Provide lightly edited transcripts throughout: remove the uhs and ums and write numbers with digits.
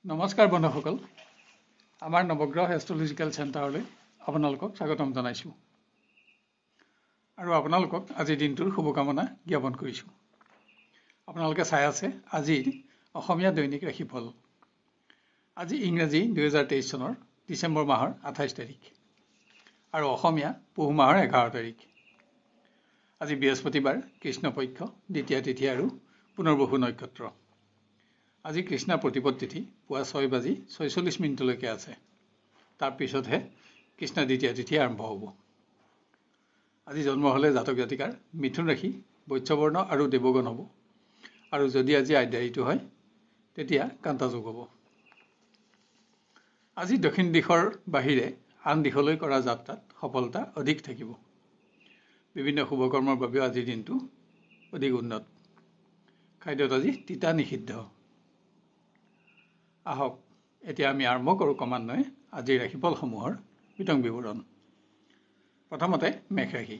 নমস্কাৰ বন্ধুসকল, আমাৰ নৱগ্ৰহ এষ্ট্ৰলজিকেল চেণ্টাৰলৈ আপোনালোকক স্বাগতম জনাইছোঁ আৰু আপোনালোকক আজিৰ দিনটোৰ শুভকামনা জ্ঞাপন কৰিছোঁ। আপোনালোকে চাই আছে আজিৰ অসমীয়া দৈনিক ৰাশিফল। আজি ইংৰাজী 2023 চনৰ ডিচেম্বৰ মাহৰ 28 তাৰিখ আৰু অসমীয়া পুহ মাহৰ 11 তাৰিখ। আজি বৃহস্পতিবাৰ, কৃষ্ণপক্ষ, দ্বিতীয়া তিথি আৰু পুনৰ্বসু নক্ষত্ৰ। আজি কৃষ্ণা প্ৰতিপদ তিথি পুৱা 6:46 আছে। তাৰপিছতহে কৃষ্ণা দ্বিতীয়া তিথি আৰম্ভ হ'ব। আজি জন্ম হ'লে জাতক জাতিকাৰ মিথুন ৰাশি, বৈশ্যবৰ্ণ আৰু দেৱগণ হ'ব। আৰু যদি আজি আদ্যায়িটো হয় তেতিয়া কান্তাযোগ হ'ব। আজি দক্ষিণ দিশৰ বাহিৰে আন দিশলৈ কৰা যাত্ৰাত সফলতা অধিক থাকিব। বিভিন্ন শুভকৰ্মৰ বাবেও আজিৰ দিনটো অধিক উন্নত। খাদ্যত আজি তিতা নিষিদ্ধ। আহক এতিয়া আমি আৰম্ভ কৰোঁ ক্ৰমান্বয়ে আজিৰ ৰাশিফলসমূহৰ বিতং বিৱৰণ। প্ৰথমতে মেষ ৰাশি।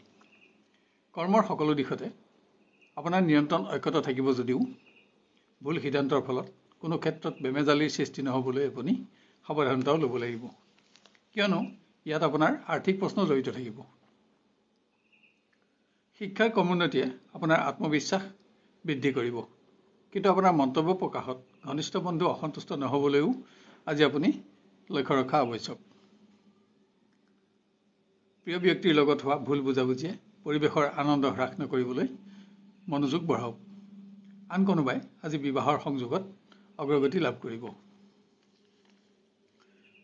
কৰ্মৰ সকলো দিশতে আপোনাৰ নিয়ন্ত্ৰণ অক্ষত থাকিব যদিও ভুল সিদ্ধান্তৰ ফলত কোনো ক্ষেত্ৰত বেমেজালিৰ সৃষ্টি নহ'বলৈ আপুনি সাৱধানতাও ল'ব লাগিব, কিয়নো ইয়াত আপোনাৰ আৰ্থিক প্ৰশ্ন জড়িত থাকিব। শিক্ষাৰ ক্ৰমোন্নতিয়ে আপোনাৰ আত্মবিশ্বাস বৃদ্ধি কৰিব, কিন্তু আপোনাৰ মন্তব্য প্ৰকাশত ঘনিষ্ঠ বন্ধু অসন্তুষ্ট নহ'বলৈও আজি আপুনি লক্ষ্য ৰখা আৱশ্যক। প্ৰিয় ব্যক্তিৰ লগত হোৱা ভুল বুজাবুজিয়ে পৰিৱেশৰ আনন্দ হ্ৰাস নকৰিবলৈ মনোযোগ বঢ়াওক। আন কোনোবাই আজি বিবাহৰ সংযোগত অগ্ৰগতি লাভ কৰিব।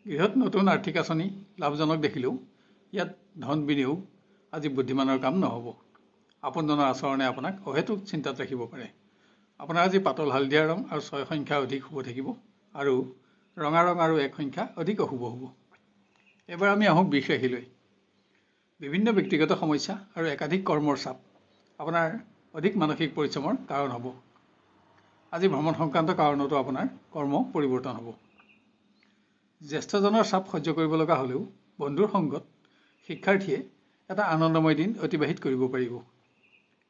গৃহত নতুন আৰ্থিক আঁচনি লাভজনক দেখিলেও ইয়াত ধন বিনিয়োগ আজি বুদ্ধিমানৰ কাম নহ'ব। আপোনজনৰ আচৰণে আপোনাক অহেতুক চিন্তাত ৰাখিব পাৰে। আপোনাৰ আজি পাতল হালধীয়া ৰং আৰু 6 সংখ্যা অধিক শুভ থাকিব আৰু ৰঙা ৰং আৰু 1 সংখ্যা অধিক অশুভ হ'ব। এবাৰ আমি আহোঁ বৃষ ৰাশিলৈ। বিভিন্ন ব্যক্তিগত সমস্যা আৰু একাধিক কৰ্মৰ চাপ আপোনাৰ অধিক মানসিক পৰিশ্ৰমৰ কাৰণ হ'ব। আজি ভ্ৰমণ সংক্ৰান্ত কাৰণতো আপোনাৰ কৰ্ম পৰিৱৰ্তন হ'ব। জ্যেষ্ঠজনৰ চাপ সহ্য কৰিব লগা হ'লেও বন্ধুৰ সংগত শিক্ষাৰ্থীয়ে এটা আনন্দময় দিন অতিবাহিত কৰিব পাৰিব।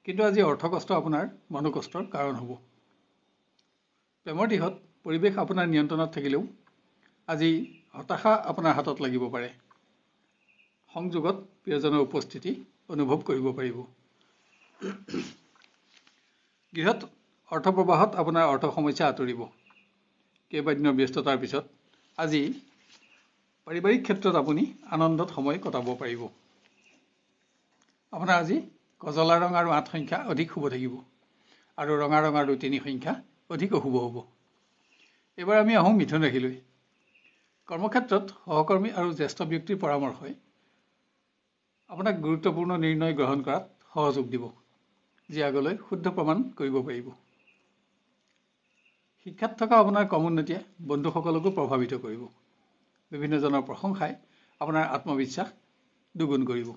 কিন্তু আজি অৰ্থকষ্ট আপোনাৰ মনোকষ্টৰ কাৰণ হ'ব। প্ৰেমৰ দিশত পৰিৱেশ আপোনাৰ নিয়ন্ত্ৰণত থাকিলেও আজি হতাশা আপোনাৰ হাতত লাগিব পাৰে। সংযোগত প্ৰিয়জনৰ উপস্থিতি অনুভৱ কৰিব পাৰিব। গৃহত অৰ্থ প্ৰবাহত আপোনাৰ অৰ্থ সমস্যা আঁতৰিব। কেইবাদিনৰ ব্যস্ততাৰ পিছত আজি পাৰিবাৰিক ক্ষেত্ৰত আপুনি আনন্দত সময় কটাব পাৰিব। আপোনাৰ আজি কজলা ৰং আৰু 8 সংখ্যা অধিক শুভ থাকিব আৰু ৰঙা ৰং আৰু 3 সংখ্যা অধিক অশুভ হ'ব। এইবাৰ আমি আহোঁ মিথুন ৰাশিলৈ। কৰ্মক্ষেত্ৰত সহকৰ্মী আৰু জ্যেষ্ঠ ব্যক্তিৰ পৰামৰ্শই আপোনাক গুৰুত্বপূৰ্ণ নিৰ্ণয় গ্ৰহণ কৰাত সহযোগ দিব, যি আগলৈ শুদ্ধ প্ৰমাণ কৰিব পাৰিব। শিক্ষাত থকা আপোনাৰ ক্ৰমোন্নতিয়ে বন্ধুসকলকো প্ৰভাৱিত কৰিব। বিভিন্নজনৰ প্ৰশংসাই আপোনাৰ আত্মবিশ্বাস দুগুণ কৰিব।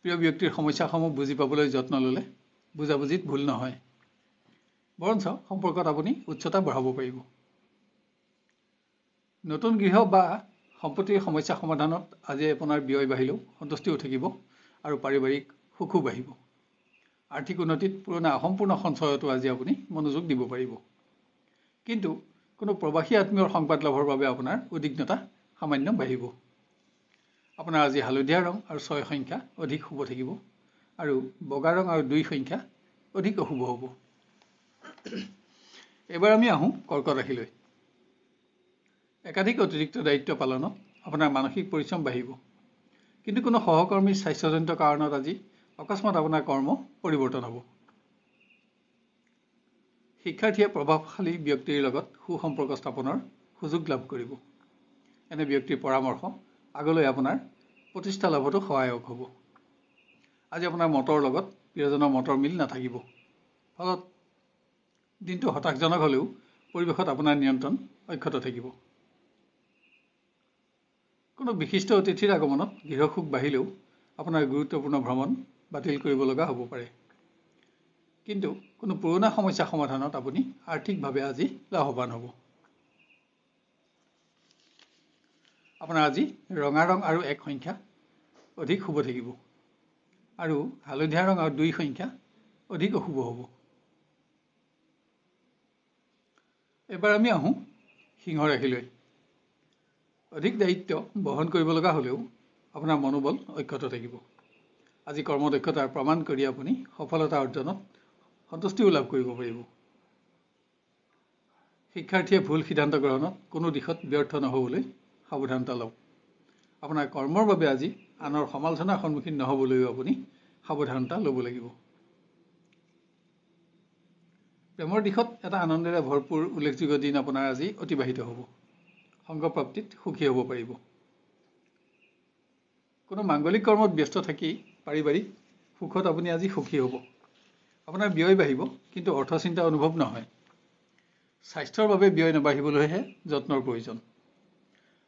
প্ৰিয় ব্যক্তিৰ সমস্যাসমূহ বুজি পাবলৈ যত্ন ল'লে বুজাবুজিত ভুল নহয়, বৰঞ্চ সম্পৰ্কত আপুনি উচ্চতা বঢ়াব পাৰিব। নতুন গৃহ বা সম্পত্তিৰ সমস্যা সমাধানত আজি আপোনাৰ ব্যয় বাঢ়িলেও সন্তুষ্টিও থাকিব আৰু পাৰিবাৰিক সুখো বাঢ়িব। আৰ্থিক উন্নতিত পুৰণা অসম্পূৰ্ণ সঞ্চয়তো আজি আপুনি মনোযোগ দিব পাৰিব। কিন্তু কোনো প্ৰৱাসী আত্মীয়ৰ সংবাদ লাভৰ বাবে আপোনাৰ উদ্বিগ্নতা সামান্য বাঢ়িব। আপোনাৰ আজি হালধীয়া ৰং আৰু 6 সংখ্যা অধিক শুভ থাকিব আৰু বগা ৰং আৰু 2 সংখ্যা অধিক অশুভ হ'ব। এইবাৰ আমি আহোঁ কৰ্কট ৰাশিলৈ। একাধিক অতিৰিক্ত দায়িত্ব পালনত আপোনাৰ মানসিক পৰিশ্ৰম বাঢ়িব, কিন্তু কোনো সহকৰ্মীৰ স্বাস্থ্যজনিত কাৰণত আজি অকস্মাত আপোনাৰ কৰ্ম পৰিৱৰ্তন হ'ব। শিক্ষাৰ্থীয়ে প্ৰভাৱশালী ব্যক্তিৰ লগত সুসম্পৰ্ক স্থাপনৰ সুযোগ লাভ কৰিব। এনে ব্যক্তিৰ পৰামৰ্শ আগলৈ আপোনাৰ প্ৰতিষ্ঠা লাভতো সহায়ক হ'ব। আজি আপোনাৰ মতৰ লগত প্ৰিয়জনৰ মতৰ মিল নাথাকিব, ফলত দিনটো হতাশজনক হ'লেও পৰিৱেশত আপোনাৰ নিয়ন্ত্ৰণ অক্ষত থাকিব। কোনো বিশিষ্ট অতিথিৰ আগমনত গৃহসুখ বাঢ়িলেও আপোনাৰ গুৰুত্বপূৰ্ণ ভ্ৰমণ বাতিল কৰিব লগা হ'ব পাৰে। কিন্তু কোনো পুৰণা সমস্যা সমাধানত আপুনি আৰ্থিকভাৱে আজি লাভৱান হ'ব। আপোনাৰ আজি ৰঙা ৰং আৰু 1 সংখ্যা অধিক শুভ থাকিব আৰু হালধীয়া ৰং আৰু 2 সংখ্যা অধিক অশুভ হ'ব। এবাৰ আমি আহোঁ সিংহ ৰাশিলৈ। অধিক দায়িত্ব বহন কৰিব লগা হ'লেও আপোনাৰ মনোবল অক্ষত থাকিব। আজি কৰ্মদক্ষতাৰ প্ৰমাণ কৰি আপুনি সফলতা অৰ্জনত সন্তুষ্টিও লাভ কৰিব পাৰিব। শিক্ষাৰ্থীয়ে ভুল সিদ্ধান্ত গ্ৰহণত কোনো দিশত ব্যৰ্থ নহ'বলৈ সাৱধানতা লওক। আপোনাৰ কৰ্মৰ বাবে আজি আনৰ সমালোচনাৰ সন্মুখীন নহ'বলৈও আপুনি সাৱধানতা ল'ব লাগিব। প্ৰেমৰ দিশত এটা আনন্দেৰে ভৰপূৰ উল্লেখযোগ্য দিন আপোনাৰ আজি অতিবাহিত হ'ব। সংগপ্ৰাপ্তিত সুখী হ'ব পাৰিব। কোনো মাংগলিক কৰ্মত ব্যস্ত থাকি পাৰিবাৰিক সুখত আপুনি আজি সুখী হ'ব। আপোনাৰ ব্যয় বাঢ়িব, কিন্তু অৰ্থচিন্তা অনুভৱ নহয়। স্বাস্থ্যৰ বাবে ব্যয় নাবাঢ়িবলৈহে যত্নৰ প্ৰয়োজন।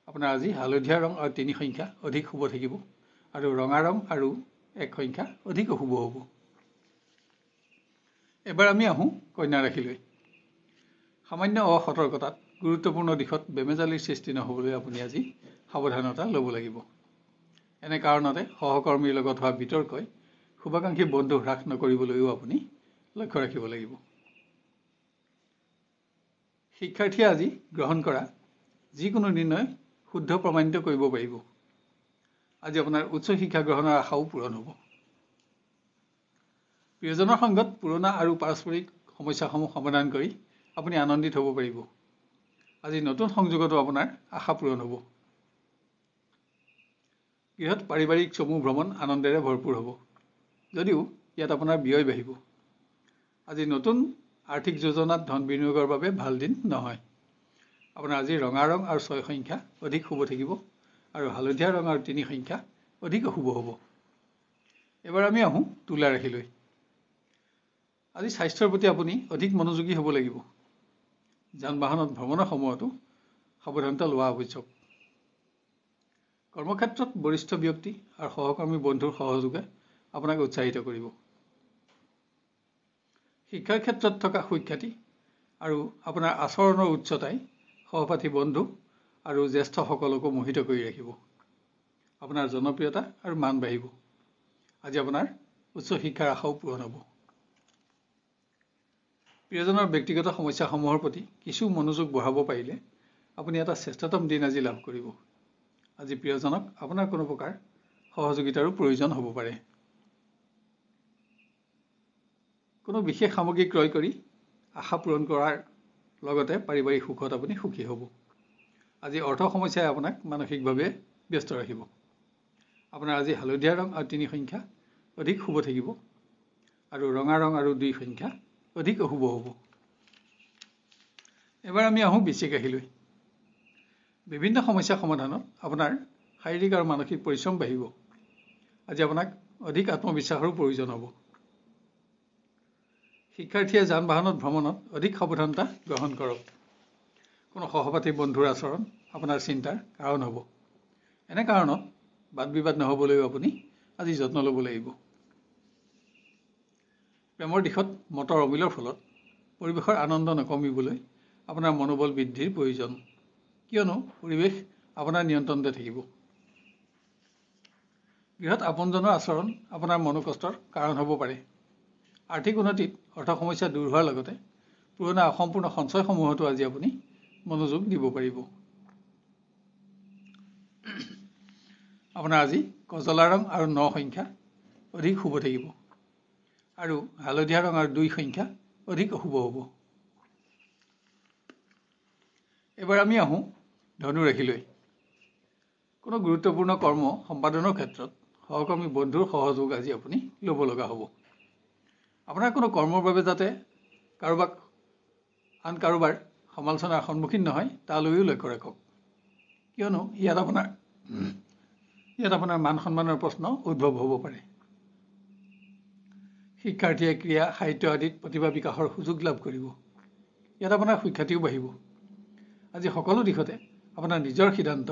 আপোনাৰ আজি হালধীয়া ৰং আৰু 3 সংখ্যা অধিক শুভ থাকিব, আৰু ৰঙা ৰং আৰু 1 সংখ্যা অধিক অশুভ হ'ব। এবাৰ আমি আহোঁ কন্যা ৰাশিলৈ। সামান্য অসতৰ্কতাত গুৰুত্বপূৰ্ণ দিশত বেমেজালিৰ সৃষ্টি নহ'বলৈ আপুনি আজি সাৱধানতা ল'ব লাগিব। এনে কাৰণতে সহকৰ্মীৰ লগত হোৱা বিতৰ্কই শুভাকাংক্ষী বন্ধু হ্ৰাস নকৰিবলৈও আপুনি লক্ষ্য ৰাখিব লাগিব। শিক্ষাৰ্থীয়ে আজি গ্ৰহণ কৰা যিকোনো নিৰ্ণয় শুদ্ধ প্ৰমাণিত কৰিব পাৰিব। আজি আপোনাৰ উচ্চ শিক্ষা গ্ৰহণৰ আশাও পূৰণ হ'ব। প্ৰিয়জনৰ সংগত পুৰণা আৰু পাৰস্পৰিক সমস্যাসমূহ সমাধান কৰি আপুনি আনন্দিত হ'ব পাৰিব। আজি নতুন সংযোগতো আপোনাৰ আশা পূৰণ হ'ব। গৃহত পাৰিবাৰিক চমু ভ্ৰমণ আনন্দেৰে ভৰপূৰ হ'ব, যদিও ইয়াত আপোনাৰ ব্যয় বাঢ়িব। আজি নতুন আৰ্থিক যোজনাত ধন বিনিয়োগৰ বাবে ভাল দিন নহয়। আপোনাৰ আজি ৰঙা ৰং আৰু 6 সংখ্যা অধিক শুভ থাকিব, আৰু হালধীয়া ৰং আৰু 3 সংখ্যা অধিক অশুভ হ'ব। এবাৰ আমি আহোঁ তুলা ৰাশিলৈ। আজি স্বাস্থ্যৰ প্ৰতি আপুনি অধিক মনোযোগী হ'ব লাগিব। যান বাহনত ভ্ৰমণৰ সময়তো সাৱধানতা লোৱা আৱশ্যক। কৰ্মক্ষেত্ৰত বৰিষ্ঠ ব্যক্তি আৰু সহকৰ্মী বন্ধুৰ সহযোগে আপোনাক উৎসাহিত কৰিব। শিক্ষাৰ ক্ষেত্ৰত থকা সুখ্যাতি আৰু আপোনাৰ আচৰণৰ উচ্চতাই সহপাঠী বন্ধু আৰু জ্যেষ্ঠসকলকো মোহিত কৰি ৰাখিব। আপোনাৰ জনপ্ৰিয়তা আৰু মান বাঢ়িব। আজি আপোনাৰ উচ্চ শিক্ষাৰ আশাও পূৰণ হ'ব। প্ৰিয়জনৰ ব্যক্তিগত সমস্যাসমূহৰ প্ৰতি কিছু মনোযোগ বঢ়াব পাৰিলে আপুনি এটা শ্ৰেষ্ঠতম দিন আজি লাভ কৰিব। আজি প্ৰিয়জনক আপোনাৰ কোনো প্ৰকাৰ সহযোগিতাৰো প্ৰয়োজন হ'ব পাৰে। কোনো বিশেষ সামগ্ৰী ক্ৰয় কৰি আশা পূৰণ কৰাৰ লগতে পাৰিবাৰিক সুখত আপুনি সুখী হ'ব। আজি অৰ্থ সমস্যাই আপোনাক মানসিকভাৱে ব্যস্ত ৰাখিব। আপোনাৰ আজি হালধীয়া ৰং আৰু 3 সংখ্যা অধিক শুভ থাকিব, আৰু ৰঙা ৰং আৰু 2 সংখ্যা অধিক অশুভ হ'ব। এবাৰ আমি আহোঁ বৃশ্চিক ৰাশিলৈ। বিভিন্ন সমস্যা সমাধানত আপোনাৰ শাৰীৰিক আৰু মানসিক পৰিশ্ৰম বাঢ়িব। আজি আপোনাক অধিক আত্মবিশ্বাসৰো প্ৰয়োজন হ'ব। শিক্ষাৰ্থীয়ে যান বাহনত ভ্ৰমণত অধিক সাৱধানতা গ্ৰহণ কৰক। কোনো সহপাঠী বন্ধুৰ আচৰণ আপোনাৰ চিন্তাৰ কাৰণ হ'ব। এনে কাৰণত বাদ বিবাদ নহ'বলৈও আপুনি আজি যত্ন ল'ব লাগিব। প্ৰেমৰ দিশত মতৰ অমিলৰ ফলত পৰিৱেশৰ আনন্দ নকমিবলৈ আপোনাৰ মনোবল বৃদ্ধিৰ প্ৰয়োজন, কিয়নো পৰিৱেশ আপোনাৰ নিয়ন্ত্ৰণতে থাকিব। গৃহত আপোনজনৰ আচৰণ আপোনাৰ মনোকষ্টৰ কাৰণ হ'ব পাৰে। আৰ্থিক উন্নতিত অৰ্থ সমস্যা দূৰ হোৱাৰ লগতে পুৰণা অসম্পূৰ্ণ সঞ্চয়সমূহতো আজি আপুনি মনোযোগ দিব পাৰিব। আপোনাৰ আজি কজলা ৰং আৰু 9 সংখ্যা অধিক শুভ থাকিব, আৰু হালধীয়া ৰং আৰু 2 সংখ্যা অধিক অশুভ হ'ব। এবাৰ আমি আহোঁ ধনু ৰাশিলৈ। কোনো গুৰুত্বপূৰ্ণ কৰ্ম সম্পাদনৰ ক্ষেত্ৰত সহকৰ্মী বন্ধুৰ সহযোগ আজি আপুনি ল'ব লগা হ'ব। আপোনাৰ কোনো কৰ্মৰ বাবে যাতে আন কাৰোবাৰ সমালোচনাৰ সন্মুখীন নহয় তালৈও লক্ষ্য ৰাখক, কিয়নো ইয়াত আপোনাৰ মান সন্মানৰ প্ৰশ্ন উদ্ভৱ হ'ব পাৰে। শিক্ষাৰ্থীয়ে ক্ৰীড়া, সাহিত্য আদিত প্ৰতিভা বিকাশৰ সুযোগ লাভ কৰিব। ইয়াত আপোনাৰ সুখ্যাতিও বাঢ়িব। আজি সকলো দিশতে আপোনাৰ নিজৰ সিদ্ধান্ত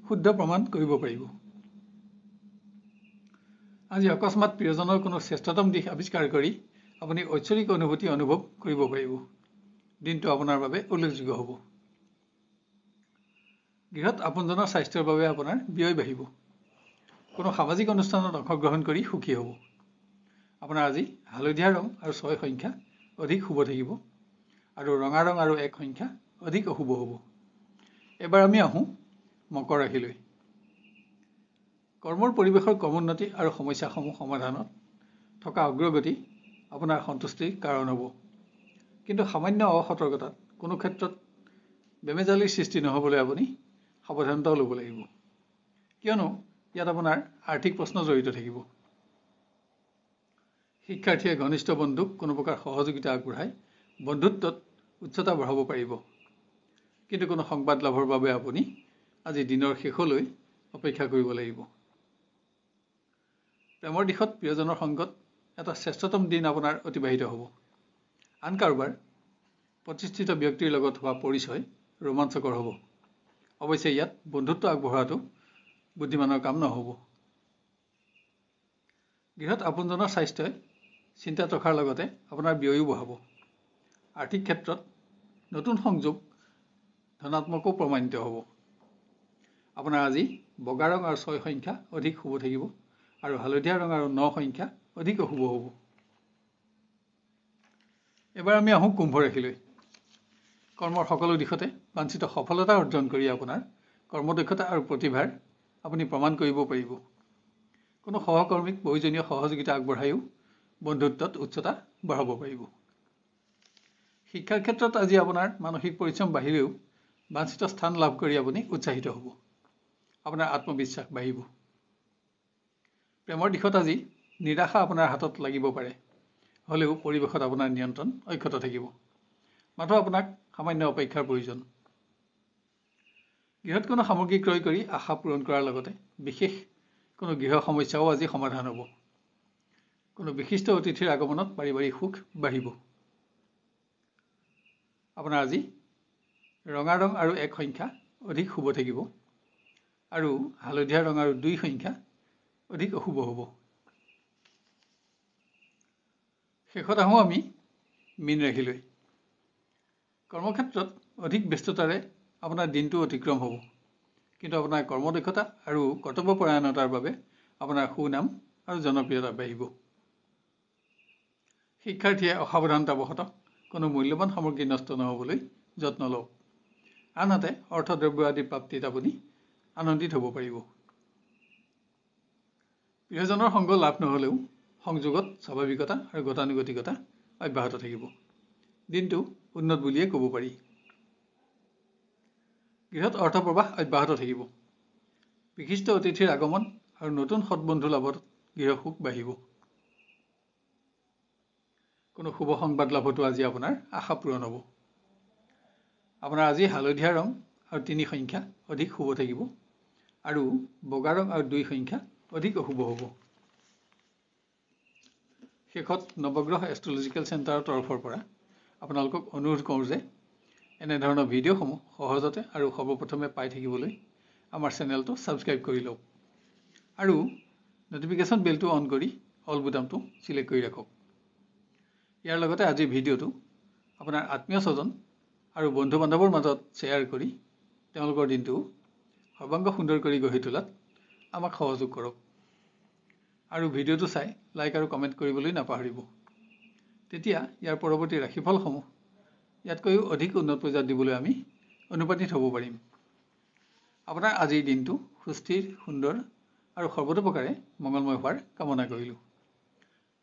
শুদ্ধ প্ৰমাণ কৰিব পাৰিব। আজি অকস্মাত প্ৰিয়জনৰ কোনো শ্ৰেষ্ঠতম দিশ আৱিষ্কাৰ কৰি আপুনি ঐশ্বৰিক অনুভূতি অনুভৱ কৰিব পাৰিব। দিনটো আপোনাৰ বাবে উল্লেখযোগ্য হ'ব। গৃহত আপোনজনৰ স্বাস্থ্যৰ বাবে আপোনাৰ ব্যয় বাঢ়িব। কোনো সামাজিক অনুষ্ঠানত অংশগ্ৰহণ কৰি সুখী হ'ব। আপোনাৰ আজি হালধীয়া ৰং আৰু 6 সংখ্যা অধিক শুভ থাকিব, আৰু ৰঙা ৰং আৰু 1 সংখ্যা অধিক অশুভ হ'ব। এবাৰ আমি আহোঁ মকৰ ৰাশিলৈ। কৰ্মৰ পৰিৱেশৰ ক্ৰমোন্নতি আৰু সমস্যাসমূহ সমাধানত থকা অগ্ৰগতি আপোনাৰ সন্তুষ্টিৰ কাৰণ হ'ব। কিন্তু সামান্য অসতৰ্কতাত কোনো ক্ষেত্ৰত বেমেজালিৰ সৃষ্টি নহ'বলৈ আপুনি সাৱধানতাও ল'ব লাগিব, কিয়নো ইয়াত আপোনাৰ আৰ্থিক প্ৰশ্ন জড়িত থাকিব। শিক্ষাৰ্থীয়ে ঘনিষ্ঠ বন্ধুক কোনো প্ৰকাৰ সহযোগিতা আগবঢ়াই বন্ধুত্বত উচ্চতা বঢ়াব পাৰিব। কিন্তু কোনো সংবাদ লাভৰ বাবে আপুনি আজি দিনৰ শেষলৈ অপেক্ষা কৰিব লাগিব। প্ৰেমৰ দিশত প্ৰিয়জনৰ সংগত এটা শ্ৰেষ্ঠতম দিন আপোনাৰ অতিবাহিত হ'ব। আন কাৰোবাৰ প্ৰতিষ্ঠিত ব্যক্তিৰ লগত হোৱা পৰিচয় ৰোমাঞ্চকৰ হ'ব। অৱশ্যে ইয়াত বন্ধুত্ব আগবঢ়োৱাটো বুদ্ধিমানৰ কাম নহ'ব। গৃহত আপোনজনৰ স্বাস্থ্যই চিন্তাত ৰখাৰ লগতে আপোনাৰ ব্যয়ো বঢ়াব। আৰ্থিক ক্ষেত্ৰত নতুন সংযোগ ধনাত্মকো প্ৰমাণিত হ'ব। আপোনাৰ আজি বগা ৰং আৰু 6 সংখ্যা অধিক শুভ থাকিব আৰু হালধীয়া ৰং আৰু 9 সংখ্যা অধিক অশুভ হ'ব। এবাৰ আমি আহোঁ কুম্ভ ৰাশিলৈ। কৰ্মৰ সকলো দিশতে বাঞ্ছিত সফলতা অৰ্জন কৰি আপোনাৰ কৰ্মদক্ষতা আৰু প্ৰতিভাৰ আপুনি প্ৰমাণ কৰিব পাৰিব। কোনো সহকৰ্মীক প্ৰয়োজনীয় সহযোগিতা আগবঢ়ায়ো বন্ধুত্বত উচ্চতা বঢ়াব পাৰিব। শিক্ষাৰ ক্ষেত্ৰত আজি আপোনাৰ মানসিক পৰিশ্ৰম বাঢ়িলেও বাঞ্ছিত স্থান লাভ কৰি আপুনি উৎসাহিত হ'ব। আপোনাৰ আত্মবিশ্বাস বাঢ়িব। প্ৰেমৰ দিশত আজি নিৰাশা আপোনাৰ হাতত লাগিব পাৰে, হ'লেও পৰিৱেশত আপোনাৰ নিয়ন্ত্ৰণ অক্ষত থাকিব। মাথো আপোনাক সামান্য অপেক্ষাৰ প্ৰয়োজন। গৃহত কোনো সামগ্ৰী ক্ৰয় কৰি আশা পূৰণ কৰাৰ লগতে বিশেষ কোনো গৃহ সমস্যাও আজি সমাধান হ'ব। কোনো বিশিষ্ট অতিথিৰ আগমনত পাৰিবাৰিক সুখ বাঢ়িব। আপোনাৰ আজি ৰঙা ৰং আৰু 1 সংখ্যা অধিক শুভ থাকিব আৰু হালধীয়া ৰং আৰু 2 সংখ্যা অধিক অশুভ হ'ব। শেষত আহোঁ আমি মীন ৰাশিলৈ। কৰ্মক্ষেত্ৰত অধিক ব্যস্ততাৰে আপোনাৰ দিনটো অতিক্ৰম হ'ব, কিন্তু আপোনাৰ কৰ্মদক্ষতা আৰু কৰ্তব্যপৰায়ণতাৰ বাবে আপোনাৰ সুনাম আৰু জনপ্ৰিয়তা বাঢ়িব। শিক্ষাৰ্থীয়ে অসাৱধানতাবশতঃ কোনো মূল্যৱান সামগ্ৰী নষ্ট নহ'বলৈ যত্ন লওক। আনহাতে অৰ্থদ্ৰব্য আদি প্ৰাপ্তিত আপুনি আনন্দিত হ'ব পাৰিব। প্ৰিয়জনৰ সংগ লাভ নহ'লেও সংযোগত স্বাভাৱিকতা আৰু গতানুগতিকতা অব্যাহত থাকিব। দিনটো উন্নত বুলিয়ে ক'ব পাৰি। গৃহত অৰ্থপ্ৰবাহ অব্যাহত থাকিব। বিশিষ্ট অতিথিৰ আগমন আৰু নতুন সৎবন্ধু লাভত গৃহ সুখ বাঢ়িব। কোনো শুভ সংবাদ লাভতো আজি আপোনাৰ আশা পূৰণ হ'ব। আপোনাৰ আজি হালধীয়া ৰং আৰু 3 সংখ্যা অধিক শুভ থাকিব আৰু বগা ৰং আৰু 2 সংখ্যা অধিক অশুভ হ'ব। শেষত নৱগ্ৰহ এষ্ট্ৰলজিকেল চেণ্টাৰৰ তৰফৰ পৰা আপোনালোকক অনুৰোধ কৰোঁ যে এনেধৰণৰ ভিডিঅ'সমূহ সহজতে আৰু সৰ্বপ্ৰথমে পাই থাকিবলৈ আমাৰ চেনেলটো ছাবস্ক্ৰাইব কৰি লওক আৰু নটিফিকেশ্যন বেলটো অন কৰি অল বুটামটো চিলেক্ট কৰি ৰাখক। ইয়াৰ লগতে আজিৰ ভিডিঅ'টো আপোনাৰ আত্মীয় স্বজন আৰু বন্ধু বান্ধৱৰ মাজত শ্বেয়াৰ কৰি তেওঁলোকৰ দিনটো সৰ্বাংগ সুন্দৰ কৰি গঢ়ি তোলাত আমাক সহযোগ কৰক আৰু ভিডিঅ'টো চাই লাইক আৰু কমেণ্ট কৰিবলৈ নাপাহৰিব। তেতিয়া ইয়াৰ পৰৱৰ্তী ৰাশিফলসমূহ ইয়াতকৈও অধিক উন্নত পৰ্যায়ত দিবলৈ আমি অনুপ্ৰাণিত হ'ব পাৰিম। আপোনাৰ আজিৰ দিনটো সুস্থিৰ, সুন্দৰ আৰু সৰ্বতোপ্ৰকাৰে মংগলময় হোৱাৰ কামনা কৰিলোঁ।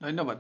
ধন্যবাদ।